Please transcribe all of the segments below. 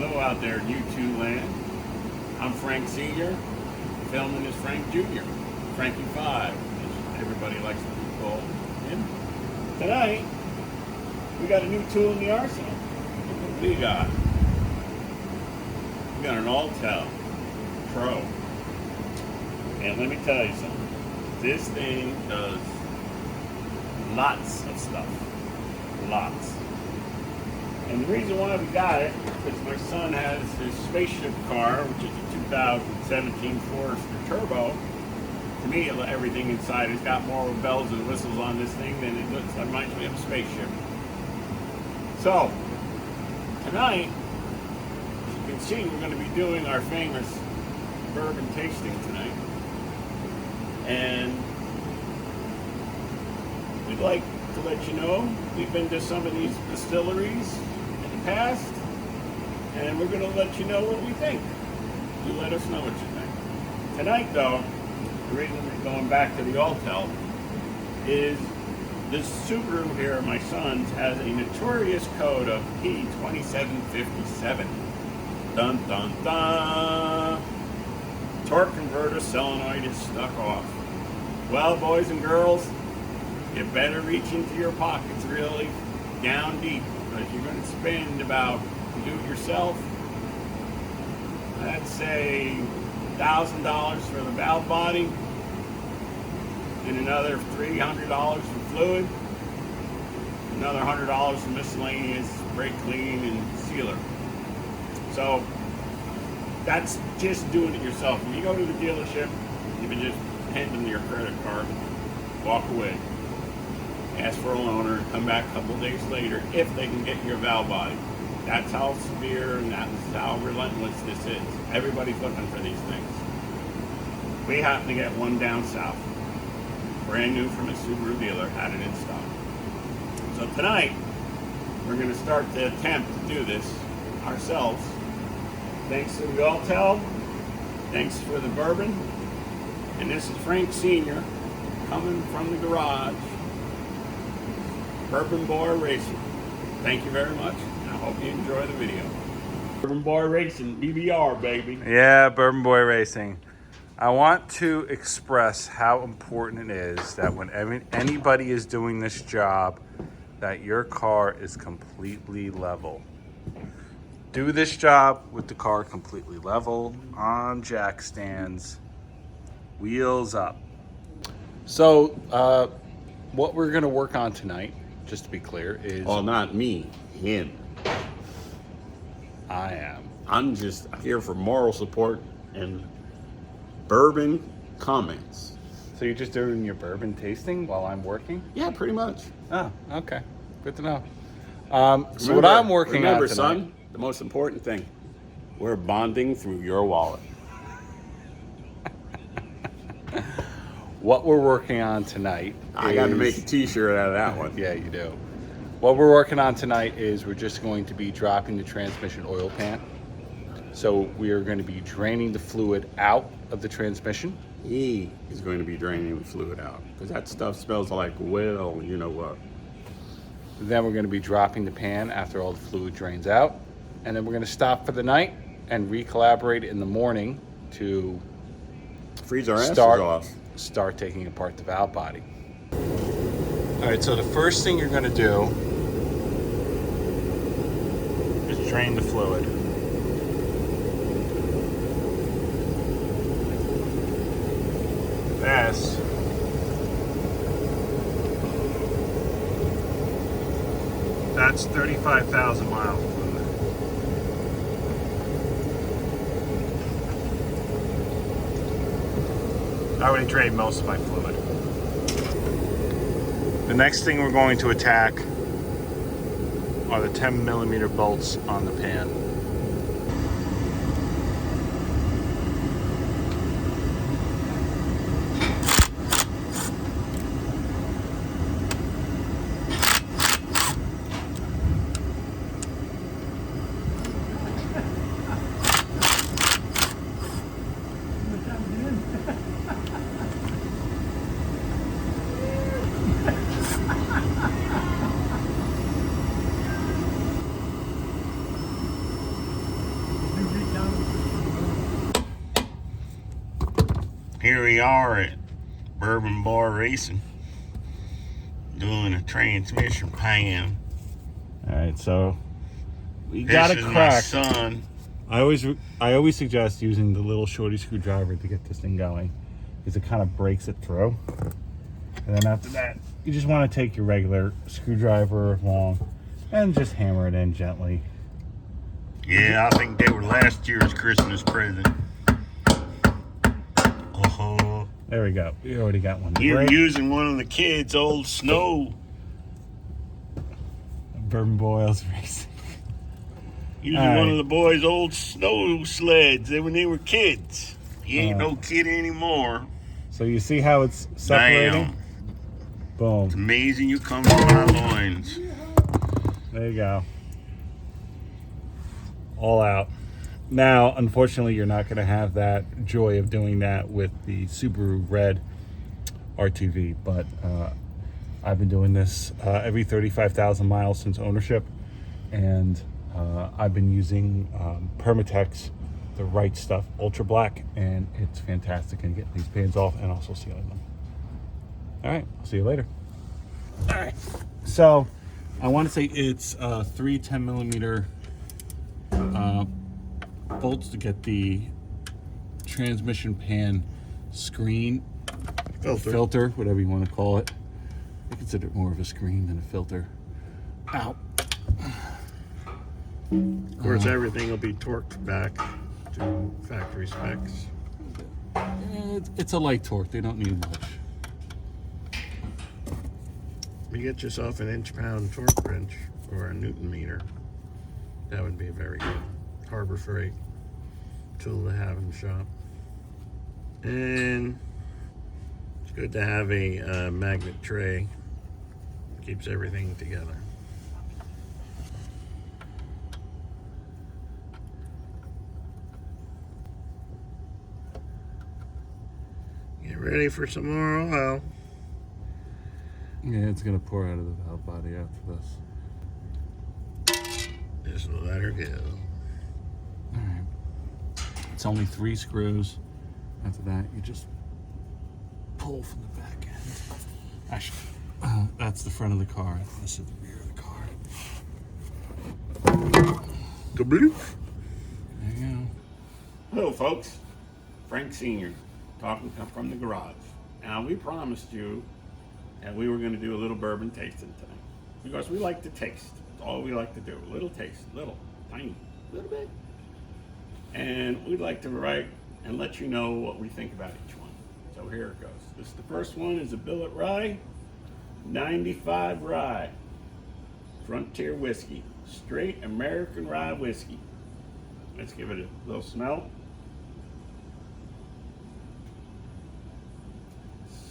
Hello out there, YouTube land. I'm Frank Sr. Filming is Frank Jr. Frankie 5, as everybody likes to be called him. Tonight, we got a new tool in the arsenal. What do we got? We got an Altel Pro. And let me tell you something. This thing does lots of stuff. Lots. And the reason why we got it is because my son has his spaceship car, which is a 2017 Forester Turbo. To me, everything inside has got more bells and whistles on this thing than it looks. It reminds me of a spaceship. So, tonight, as you can see, we're going to be doing our famous bourbon tasting tonight. And we'd like to let you know we've been to some of these distilleries in the past, and we're going to let you know what we think. You let us know what you think. Tonight, though, the reason we're going back to the Altel is this Subaru here, my son's, has a notorious code of P2757. Dun dun dun! Torque converter solenoid is stuck off. Well, boys and girls, you better reach into your pockets really down deep, because you're going to spend about, do it yourself, I'd say $1,000 for the valve body and another $300 for fluid, another $100 for miscellaneous brake clean and sealer. So that's just doing it yourself. When you go to the dealership, you can just hand them your credit card, walk away, ask for a loaner, and come back a couple of days later if they can get your valve body. That's how severe and that's how relentless this is. Everybody's looking for these things. We happen to get one down south, brand new from a Subaru dealer, had it in stock. So tonight, we're going to start the attempt to do this ourselves. Thanks to the Altel, thanks for the bourbon, and this is Frank Sr. coming from the garage. Bourbon Boy Racing. Thank you very much. I hope you enjoy the video. Bourbon Boy Racing, BBR, baby. Yeah, Bourbon Boy Racing. I want to express how important it is that when anybody is doing this job, that your car is completely level. Do this job with the car completely level, on jack stands, wheels up. So, what we're going to work on tonight, just to be clear, is... Well, not me, him. I am. I'm just here for moral support and bourbon comments. So you're just doing your bourbon tasting while I'm working? Yeah, pretty much. Oh, okay. Good to know. So what I'm working on tonight... son, the most important thing, we're bonding through your wallet. What we're working on tonight I got to make a t-shirt out of that one. Yeah, you do. What we're working on tonight is we're just going to be dropping the transmission oil pan. So we are going to be draining the fluid out of the transmission. He is going to be draining the fluid out, because that stuff smells like, well, you know what. Then we're going to be dropping the pan after all the fluid drains out. And then we're going to stop for the night and recollaborate in the morning to freeze our asses off. Start taking apart the valve body. All right, so the first thing you're going to do is drain the fluid. That's 35,000 miles of fluid. I already drained most of my fluid. The next thing we're going to attack are the 10mm bolts on the pan. Here we are at Bourbon Bar Racing, doing a transmission pan. All right, so we This got is a my crack. son. I always suggest using the little shorty screwdriver to get this thing going, because it kind of breaks it through. And then after that, you just want to take your regular screwdriver long and just hammer it in gently. Yeah, I think they were last year's Christmas present. Oh, There we go. We already got one. you're Break. using one of the kids' old snow. Bourbon Boils Racing. Using All right. one of the boys' old snow sleds when they were kids. He ain't no kid anymore. So you see how it's separating? Damn. Boom. It's amazing you come from my loins. There you go. All out. Now, unfortunately, you're not going to have that joy of doing that with the Subaru Red R2V, but I've been doing this every 35,000 miles since ownership, and I've been using Permatex, the right stuff, Ultra Black, and it's fantastic in getting these pans off and also sealing them. All right, I'll see you later. All right, so I want to say it's 3 10mm bolts to get the transmission pan screen filter, whatever you want to call it. I consider it more of a screen than a filter. Out. Of course, everything will be torqued back to factory specs. It's a light torque. They don't need much. You get yourself an inch-pound torque wrench or a Newton meter. That would be a very good Harbor Freight tool to have in the shop. And it's good to have a magnet tray. Keeps everything together. Get ready for some more oil. Yeah, it's gonna pour out of the valve body after this. Just let her go. All right. It's only 3 screws. After that, you just pull from the back end. Actually, that's the front of the car. This is the rear of the car. Kabloop. There you go. Hello, folks. Frank Sr. talking from the garage. Now, we promised you that we were going to do a little bourbon tasting tonight, because we like to taste. That's all we like to do. A little taste, little, tiny, little bit. And we'd like to write and let you know what we think about each one. So here it goes. The first one is a Billet Rye, 95 Rye, Frontier Whiskey, straight American rye whiskey. Let's give it a little smell.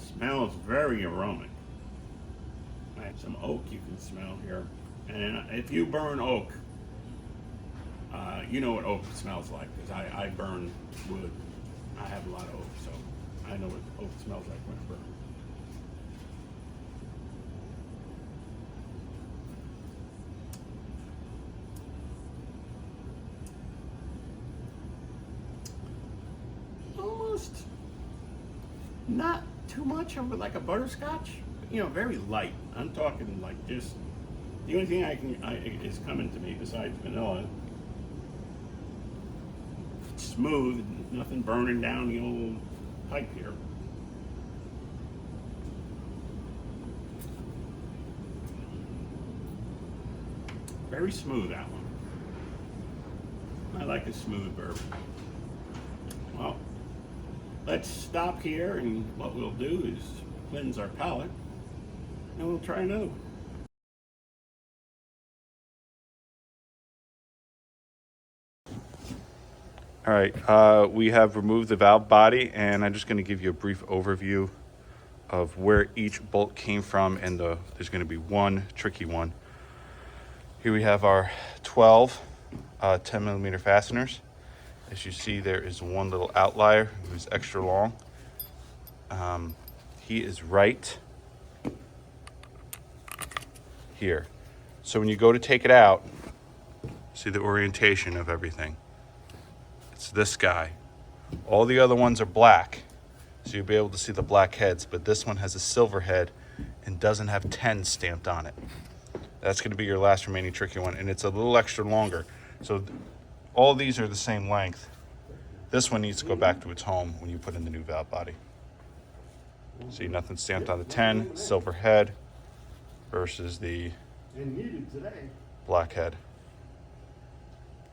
Smells very aromatic. Some oak you can smell here. And if you burn oak, you know what oak smells like, because I burn wood. I have a lot of oak, so I know what oak smells like when I burn. Almost not too much of like a butterscotch, you know, very light. I'm talking like just, the only thing is coming to me besides vanilla. Smooth, nothing burning down the old pipe here. Very smooth, that one. I like a smooth bourbon. Well, let's stop here, and what we'll do is cleanse our palate, and we'll try another one. All right, we have removed the valve body, and I'm just going to give you a brief overview of where each bolt came from, and there's going to be one tricky one. Here we have our 12 10mm fasteners. As you see, there is one little outlier who's extra long. He is right here. So when you go to take it out, see the orientation of everything. It's this guy. All the other ones are black. So you'll be able to see the black heads, but this one has a silver head and doesn't have 10 stamped on it. That's going to be your last remaining tricky one, and it's a little extra longer. So all these are the same length. This one needs to go back to its home when you put in the new valve body. See, nothing stamped on the 10, silver head versus the black head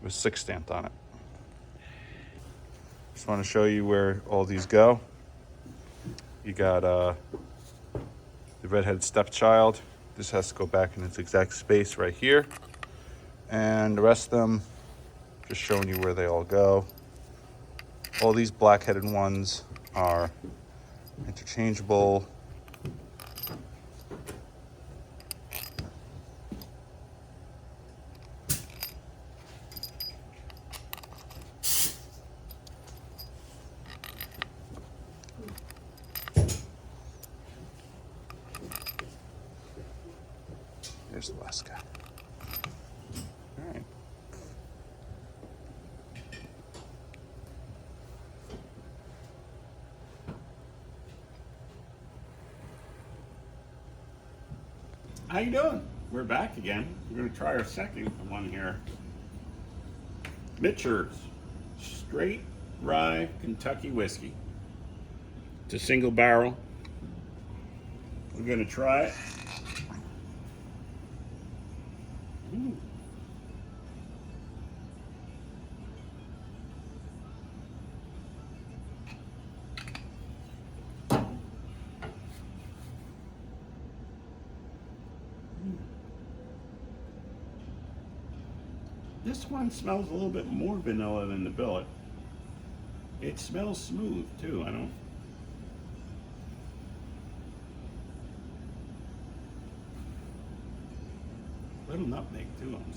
with 6 stamped on it. Just want to show you where all these go. You got the redheaded stepchild. This has to go back in its exact space right here. And the rest of them, just showing you where they all go. All these black-headed ones are interchangeable. There's the last guy. All right. How you doing? We're back again. We're going to try our second one here. Mitchell's Straight Rye Kentucky Whiskey. It's a single barrel. We're going to try it. This one smells a little bit more vanilla than the billet. It smells smooth too. I don't. Little nutmeg too. I'm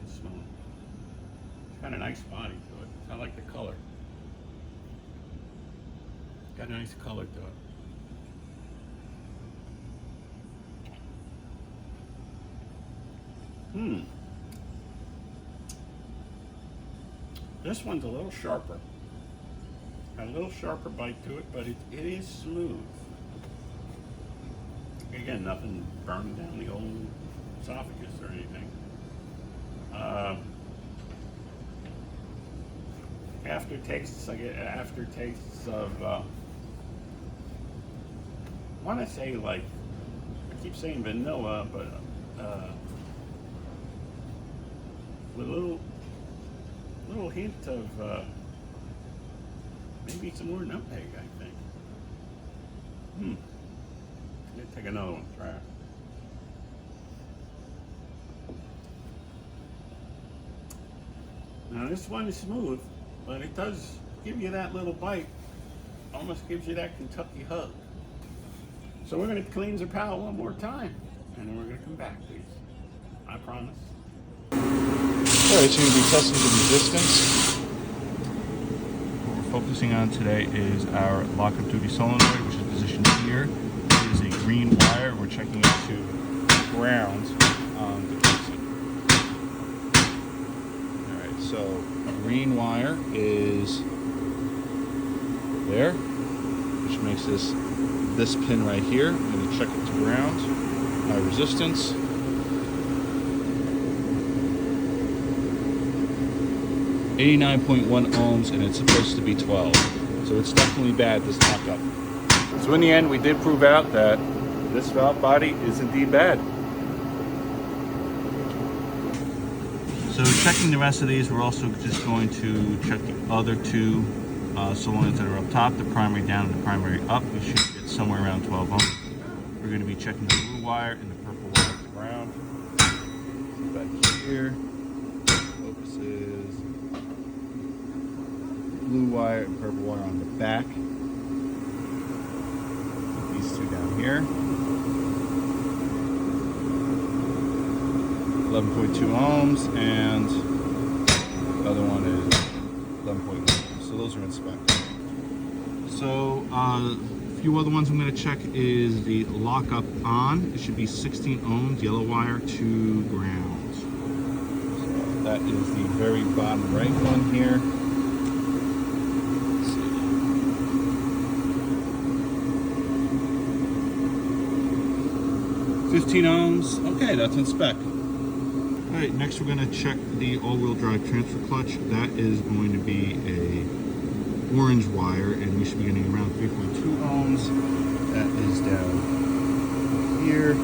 smelling. It's got a nice body to it. I like the color. Got a nice color to it. This one's a little sharper. Got a little sharper bite to it, but it is smooth. Again, nothing burning down the old esophagus or anything. Aftertastes, I get aftertastes of, I want to say, like, I keep saying vanilla, but with a little hint of maybe some more nutmeg, I think. I'm gonna take another one, try it. Now this one is smooth, but it does give you that little bite. Almost gives you that Kentucky hug. So we're gonna cleanse the palate one more time, and then we're gonna come back, please. I promise. Alright, so you're going to be testing the resistance. What we're focusing on today is our lockup duty solenoid, which is positioned here. It is a green wire. We're checking it to ground on the casing. Alright, so green wire is there, which makes this pin right here. I'm going to check it to ground. My resistance. 89.1 ohms, and it's supposed to be 12. So it's definitely bad, this lockup. So in the end, we did prove out that this valve body is indeed bad. So checking the rest of these, we're also just going to check the other two solenoids that are up top, the primary down and the primary up. We should get somewhere around 12 ohms. We're going to be checking the blue wire and the purple wire to ground. Back here. Blue wire and purple wire on the back. Put these two down here. 11.2 ohms, and the other one is 11.1 ohms. So those are in spec. So a few other ones I'm going to check is the lockup on. It should be 16 ohms, yellow wire to ground. So that is the very bottom right one here. 15 ohms. Okay, that's in spec. All right, next we're gonna check the all-wheel drive transfer clutch. That is going to be a orange wire, and we should be getting around 3.2 ohms. That is down here.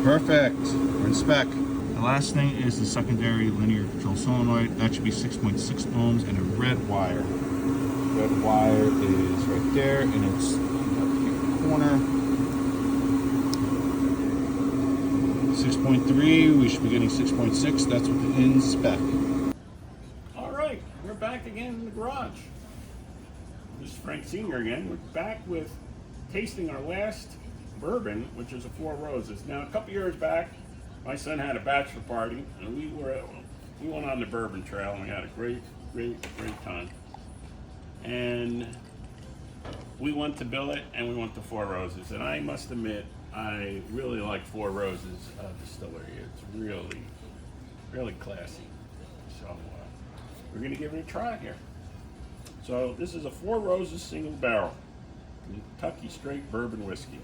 Perfect, we're in spec. The last thing is the secondary linear control solenoid. That should be 6.6 ohms, and a red wire. Red wire is right there, and it's up here in the corner. 6.3, we should be getting 6.6. That's what the in spec. All right, we're back again in the garage. This is Frank Sr. again. We're back with tasting our last bourbon, which is a Four Roses. Now, a couple years back, my son had a bachelor party, and we went on the bourbon trail, and we had a great time. And we went to Billet, and we went to Four Roses. And I must admit, I really like Four Roses distillery. It's really classy. So we're gonna give it a try here. So this is a Four Roses single barrel Kentucky straight bourbon whiskey.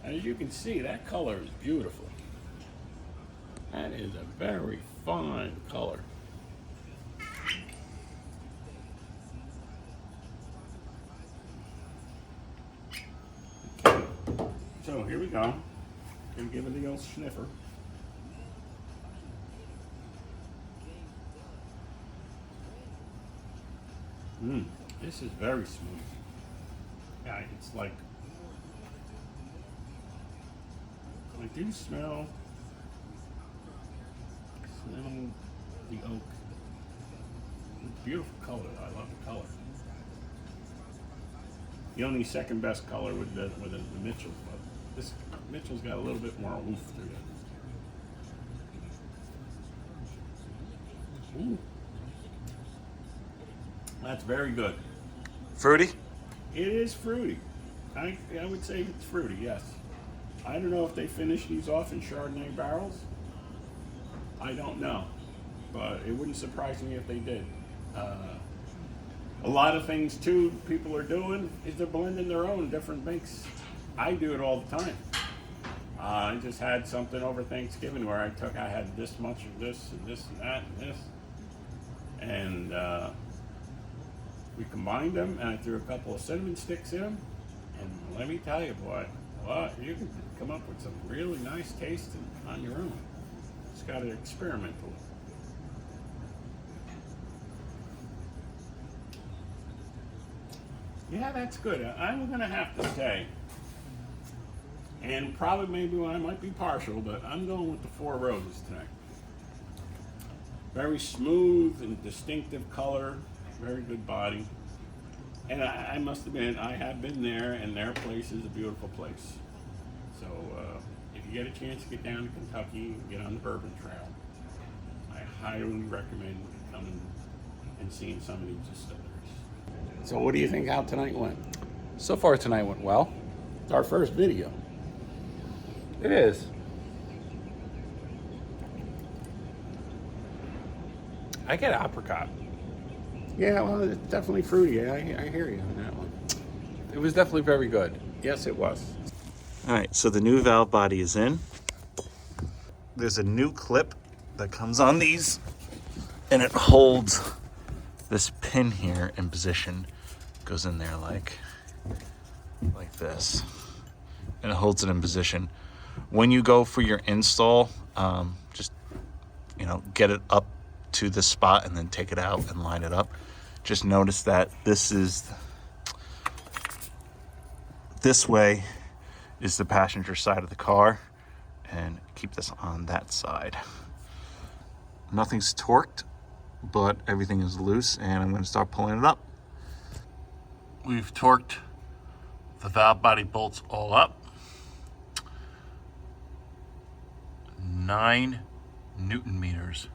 And as you can see, that color is beautiful. That is a very fine color. Okay, so here we go. Gonna give it the old sniffer. This is very smooth. Yeah, it's like, I do smell the oak. It's beautiful color. I love the color. The only second best color would be the Mitchell, but this Mitchell's got a little bit more oomph to it. Ooh. That's very good. Fruity? It is fruity. I would say it's fruity, yes. I don't know if they finish these off in Chardonnay barrels. I don't know, but it wouldn't surprise me if they did. A lot of things too people are doing is they're blending their own different makes. I do it all the time. I just had something over Thanksgiving where I had this much of this and this and that and this, and we combined them, and I threw a couple of cinnamon sticks in them, and let me tell you, boy, you can come up with some really nice taste on your own. Just got to experiment with it. Yeah, that's good. I'm going to have to say, and probably maybe I might be partial, but I'm going with the Four Roses tonight. Very smooth and distinctive color, very good body. And I must admit, I have been there, and their place is a beautiful place. So if you get a chance to get down to Kentucky and get on the bourbon trail, I highly recommend coming and seeing some of these distilleries. So what do you think how tonight went? So far tonight went well. It's our first video. It is. I get apricot. Yeah, well, it's definitely fruity. I hear you on that one. It was definitely very good. Yes, it was. All right, so the new valve body is in. There's a new clip that comes on these, and it holds this pin here in position. Goes in there like this, and it holds it in position. When you go for your install, just get it up to the spot and then take it out and line it up. Just notice that this way is the passenger side of the car, and keep this on that side. Nothing's torqued, but everything is loose, and I'm going to start pulling it up. We've torqued the valve body bolts all up. 9 Newton meters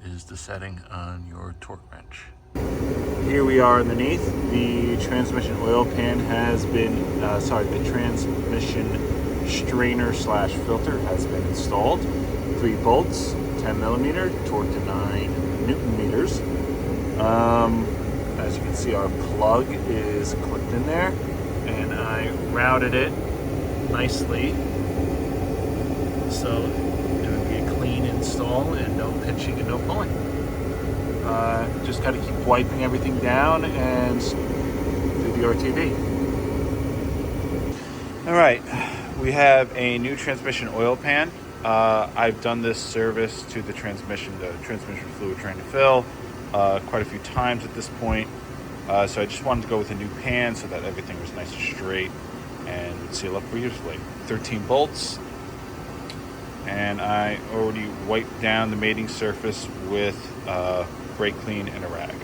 is the setting on your torque wrench. Here we are underneath. The transmission oil pan has been, the transmission strainer / filter has been installed. 3 bolts, 10 millimeter, torque to 9 Newton meters. As you can see, our plug is clipped in there, and I routed it nicely so it would be a clean install and no pinching and no pulling. Just got to keep wiping everything down and do the RTV. All right, we have a new transmission oil pan. I've done this service to the transmission fluid drain fill, quite a few times at this point. So I just wanted to go with a new pan so that everything was nice and straight and would seal up beautifully. 13 bolts, and I already wiped down the mating surface with brake clean and a rag.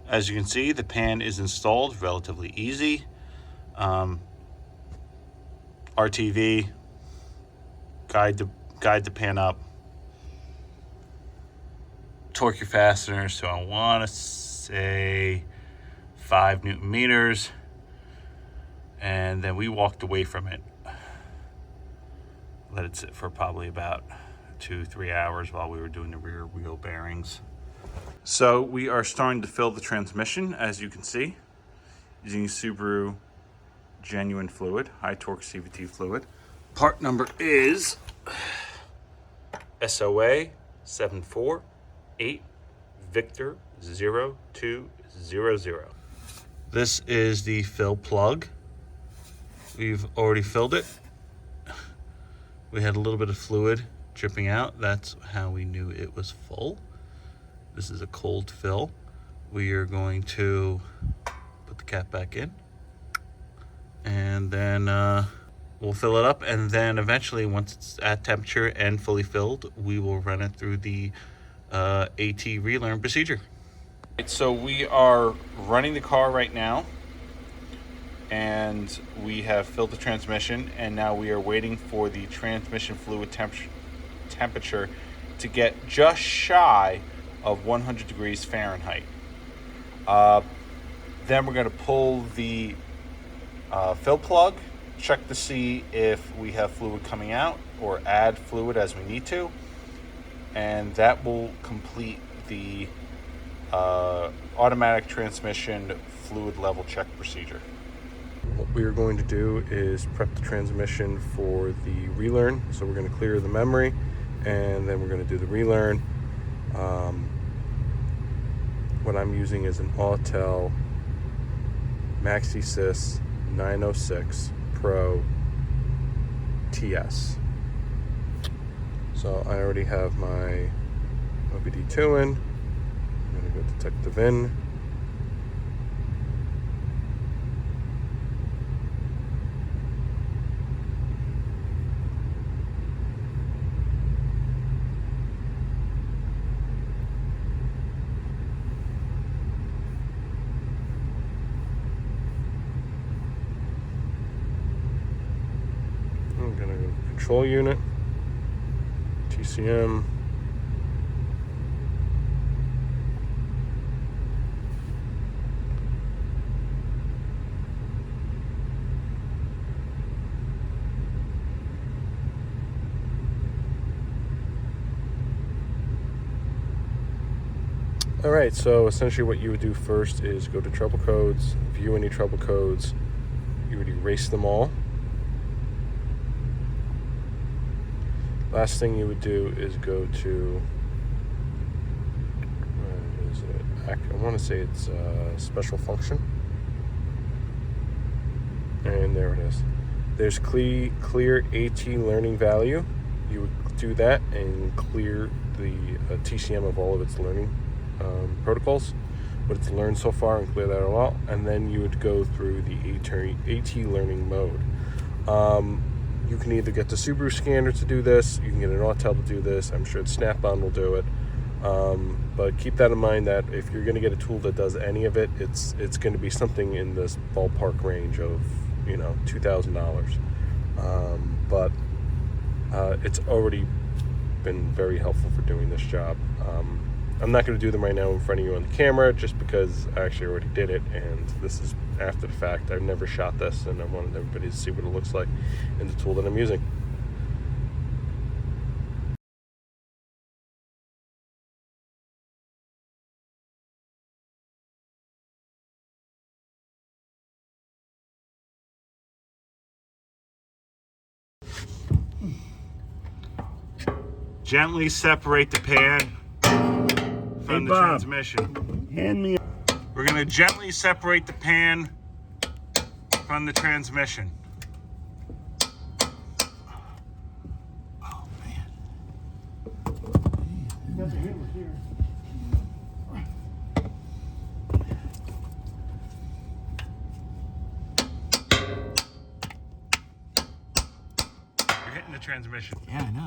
As you can see, the pan is installed relatively easy. RTV, guide the pan up, torque your fasteners, so I want to say 5 Newton meters, and then we walked away from it. Let it sit for probably about 2-3 hours while we were doing the rear wheel bearings. So we are starting to fill the transmission, as you can see, using Subaru genuine fluid, high torque CVT fluid. Part number is SOA 748 Victor 0200. This is the fill plug. We've already filled it. We had a little bit of fluid dripping out. That's how we knew it was full. This is a cold fill. We are going to put the cap back in, and then we'll fill it up, and then eventually, once it's at temperature and fully filled, we will run it through the AT relearn procedure. So we are running the car right now, and we have filled the transmission, and now we are waiting for the transmission fluid temperature to get just shy of 100 degrees Fahrenheit. Then we're going to pull the fill plug, check to see if we have fluid coming out, or add fluid as we need to, and that will complete the automatic transmission fluid level check procedure. What we are going to do is prep the transmission for the relearn. So we're going to clear the memory, and then we're going to do the relearn. What I'm using is an Autel MaxiSys 906 Pro TS. So I already have my OBD2 in. I'm going to go detective in. I'm going to go to control unit, TCM. All right, so essentially what you would do first is go to trouble codes, view any trouble codes. You would erase them all. Last thing you would do is go to, where is it? I want to say it's special function. And there it is. There's clear AT learning value. You would do that and clear the TCM of all of its learning protocols, what it's learned so far, and clear that all. And then you would go through the AT learning mode. You can either get the Subaru scanner to do this, you can get an Autel to do this. I'm sure Snap-on will do it. But keep that in mind that if you're going to get a tool that does any of it, it's going to be something in this ballpark range of, $2,000. But it's already been very helpful for doing this job. I'm not going to do them right now in front of you on the camera just because I actually already did it, and this is after the fact. I've never shot this, and I wanted everybody to see what it looks like in the tool that I'm using. Gently separate the pan from the Bob. transmission. Hand me. We're gonna gently separate the pan from the transmission. Oh man. Got the hammers here. You're hitting the transmission. Yeah, I know.